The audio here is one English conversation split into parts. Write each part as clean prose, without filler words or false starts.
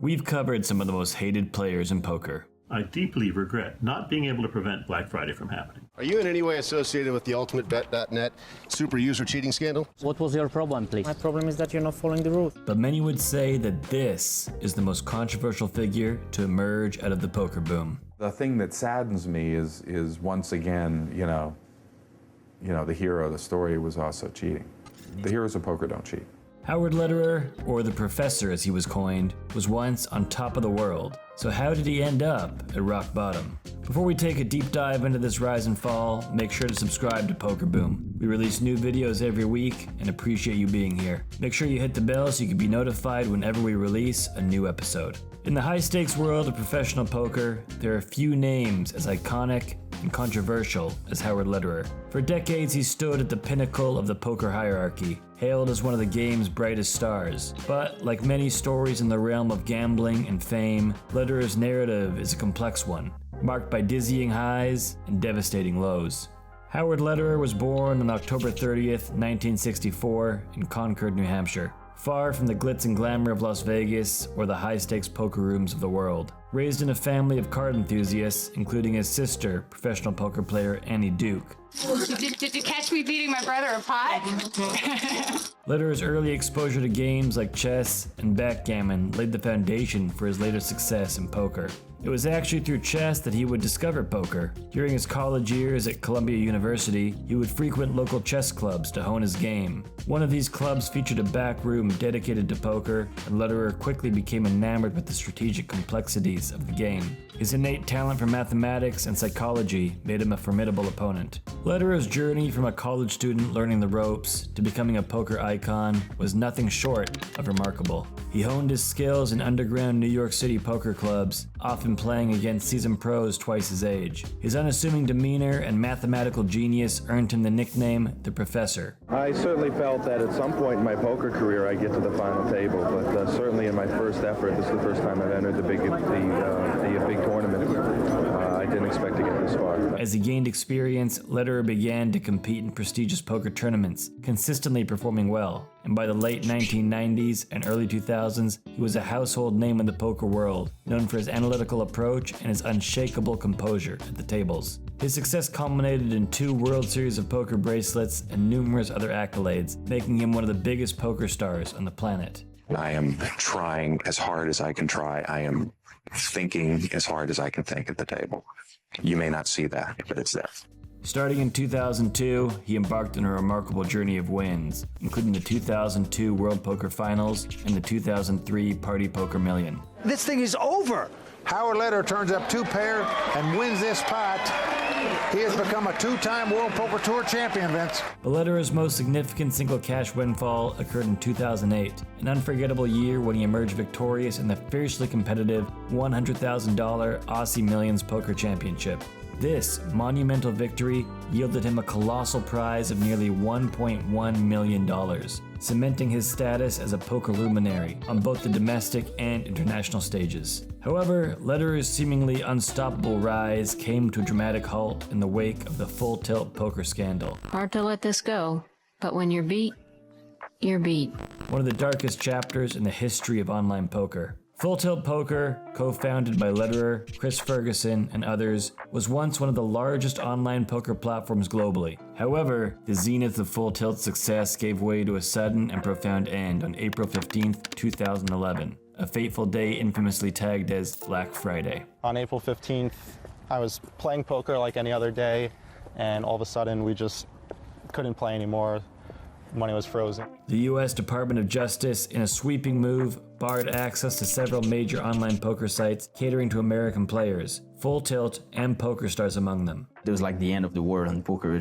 we've covered some of the most hated players in poker. I deeply regret not being able to prevent Black Friday from happening. Are you in any way associated with the UltimateBet.net super user cheating scandal? What was your problem, please? My problem is that you're not following the rules. But many would say that this is the most controversial figure to emerge out of the poker boom. The thing that saddens me is once again, the hero of the story was also cheating. The heroes of poker don't cheat. Howard Lederer, or the Professor as he was coined, was once on top of the world. So how did he end up at rock bottom? Before we take a deep dive into this rise and fall, make sure to subscribe to Poker Boom. We release new videos every week and appreciate you being here. Make sure you hit the bell so you can be notified whenever we release a new episode. In the high-stakes world of professional poker, there are few names as iconic and controversial as Howard Lederer. For decades, he stood at the pinnacle of the poker hierarchy, hailed as one of the game's brightest stars. But like many stories in the realm of gambling and fame, Lederer's narrative is a complex one, marked by dizzying highs and devastating lows. Howard Lederer was born on October 30th, 1964 in Concord, New Hampshire, far from the glitz and glamour of Las Vegas or the high-stakes poker rooms of the world. Raised in a family of card enthusiasts, including his sister, professional poker player Annie Duke. Did you catch me beating my brother a pot? Lederer's early exposure to games like chess and backgammon laid the foundation for his later success in poker. It was actually through chess that he would discover poker. During his college years at Columbia University, he would frequent local chess clubs to hone his game. One of these clubs featured a back room dedicated to poker, and Lederer quickly became enamored with the strategic complexities of the game. His innate talent for mathematics and psychology made him a formidable opponent. Lederer's journey from a college student learning the ropes to becoming a poker icon was nothing short of remarkable. He honed his skills in underground New York City poker clubs, often playing against seasoned pros twice his age. His unassuming demeanor and mathematical genius earned him the nickname the Professor. I certainly felt that at some point in my poker career I'd get to the final table, but certainly in my first effort, this is the first time I've entered the big tournament. I didn't expect to get this far. As he gained experience, Lederer began to compete in prestigious poker tournaments, consistently performing well. And by the late 1990s and early 2000s, he was a household name in the poker world, known for his analytical approach and his unshakable composure at the tables. His success culminated in 2 World Series of Poker bracelets and numerous other accolades, making him one of the biggest poker stars on the planet. I am trying as hard as I can try. I am thinking as hard as I can think at the table. You may not see that, but it's there. Starting in 2002, he embarked on a remarkable journey of wins, including the 2002 World Poker Finals and the 2003 Party Poker Million. This thing is over! Howard Lederer turns up 2 pair and wins this pot. He has become a 2-time World Poker Tour champion, Vince. But Lederer's most significant single cash windfall occurred in 2008, an unforgettable year when he emerged victorious in the fiercely competitive $100,000 Aussie Millions Poker Championship. This monumental victory yielded him a colossal prize of nearly $1.1 million, cementing his status as a poker luminary on both the domestic and international stages. However, Lederer's seemingly unstoppable rise came to a dramatic halt in the wake of the Full Tilt poker scandal. Hard to let this go, but when you're beat, you're beat. One of the darkest chapters in the history of online poker. Full Tilt Poker, co-founded by Lederer, Chris Ferguson, and others, was once one of the largest online poker platforms globally. However, the zenith of Full Tilt's success gave way to a sudden and profound end on April 15, 2011, a fateful day infamously tagged as Black Friday. On April 15th, I was playing poker like any other day, and all of a sudden we just couldn't play anymore. Money was frozen. The U.S. Department of Justice, in a sweeping move, barred access to several major online poker sites catering to American players, Full Tilt and PokerStars among them. It was like the end of the world in poker.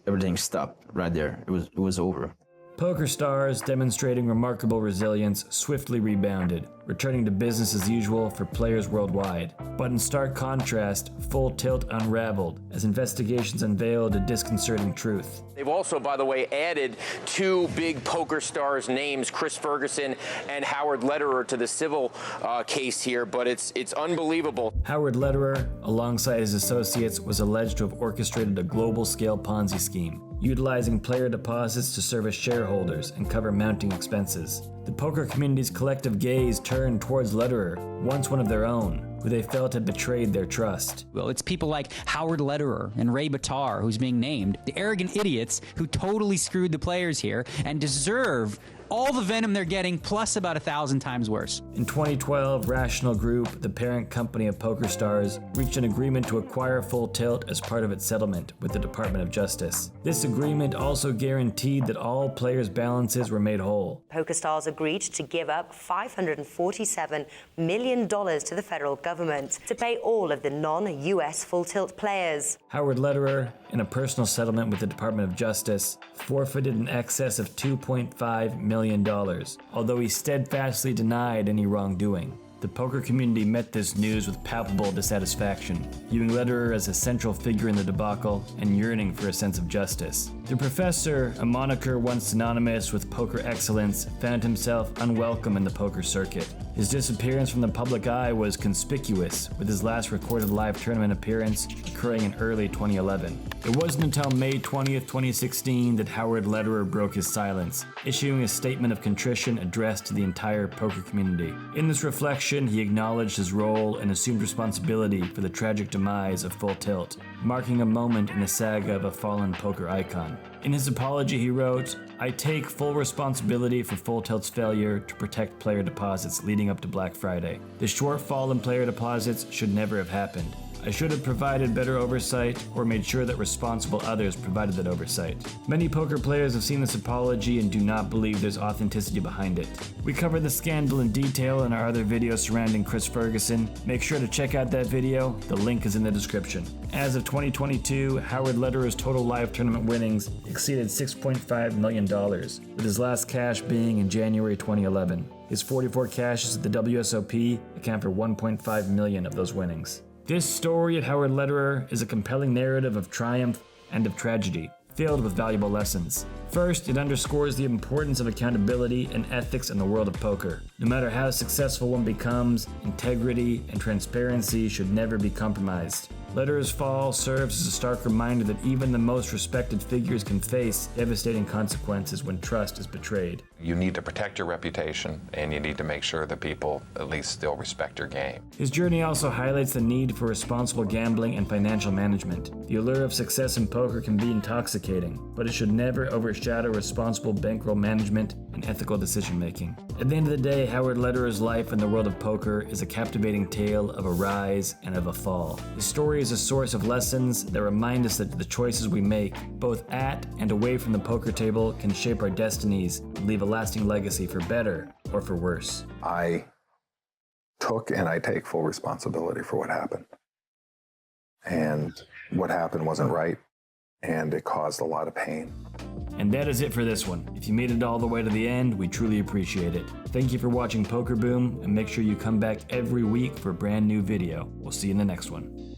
Everything stopped right there. It was over. PokerStars, demonstrating remarkable resilience, swiftly rebounded, returning to business as usual for players worldwide. But in stark contrast, Full Tilt unraveled as investigations unveiled a disconcerting truth. They've also, by the way, added 2 big PokerStars names, Chris Ferguson and Howard Lederer, to the civil case here, but it's unbelievable. Howard Lederer, alongside his associates, was alleged to have orchestrated a global-scale Ponzi scheme, utilizing player deposits to serve as shareholders and cover mounting expenses. The poker community's collective gaze turned towards Lederer, once one of their own, who they felt had betrayed their trust. Well, it's people like Howard Lederer and Ray Batar who's being named, the arrogant idiots who totally screwed the players here and deserve all the venom they're getting, plus about 1,000 times worse. In 2012, Rational Group, the parent company of PokerStars, reached an agreement to acquire Full Tilt as part of its settlement with the Department of Justice. This agreement also guaranteed that all players' balances were made whole. PokerStars agreed to give up $547 million to the federal government to pay all of the non-US Full Tilt players. Howard Lederer, in a personal settlement with the Department of Justice, forfeited in excess of $2.5 million, although he steadfastly denied any wrongdoing. The poker community met this news with palpable dissatisfaction, viewing Lederer as a central figure in the debacle and yearning for a sense of justice. The professor, a moniker once synonymous with poker excellence, found himself unwelcome in the poker circuit. His disappearance from the public eye was conspicuous, with his last recorded live tournament appearance occurring in early 2011. It wasn't until May 20th, 2016 that Howard Lederer broke his silence, issuing a statement of contrition addressed to the entire poker community. In this reflection, he acknowledged his role and assumed responsibility for the tragic demise of Full Tilt, marking a moment in the saga of a fallen poker icon. In his apology, he wrote, "I take full responsibility for Full Tilt's failure to protect player deposits leading up to Black Friday. The shortfall in player deposits should never have happened. I should have provided better oversight or made sure that responsible others provided that oversight." Many poker players have seen this apology and do not believe there's authenticity behind it. We covered the scandal in detail in our other video surrounding Chris Ferguson. Make sure to check out that video. The link is in the description. As of 2022, Howard Lederer's total live tournament winnings exceeded $6.5 million, with his last cash being in January 2011. His 44 cashes at the WSOP account for $1.5 million of those winnings. This story of Howard Lederer is a compelling narrative of triumph and of tragedy, filled with valuable lessons. First, it underscores the importance of accountability and ethics in the world of poker. No matter how successful one becomes, integrity and transparency should never be compromised. Lederer's fall serves as a stark reminder that even the most respected figures can face devastating consequences when trust is betrayed. You need to protect your reputation, and you need to make sure that people at least still respect your game. His journey also highlights the need for responsible gambling and financial management. The allure of success in poker can be intoxicating, but it should never overshadow responsible bankroll management and ethical decision-making. At the end of the day, Howard Lederer's life in the world of poker is a captivating tale of a rise and of a fall. His story is a source of lessons that remind us that the choices we make, both at and away from the poker table, can shape our destinies and leave a lasting legacy for better or for worse. I took and I take full responsibility for what happened. And what happened wasn't right, and it caused a lot of pain. And that is it for this one. If you made it all the way to the end, we truly appreciate it. Thank you for watching Poker Boom, and make sure you come back every week for a brand new video. We'll see you in the next one.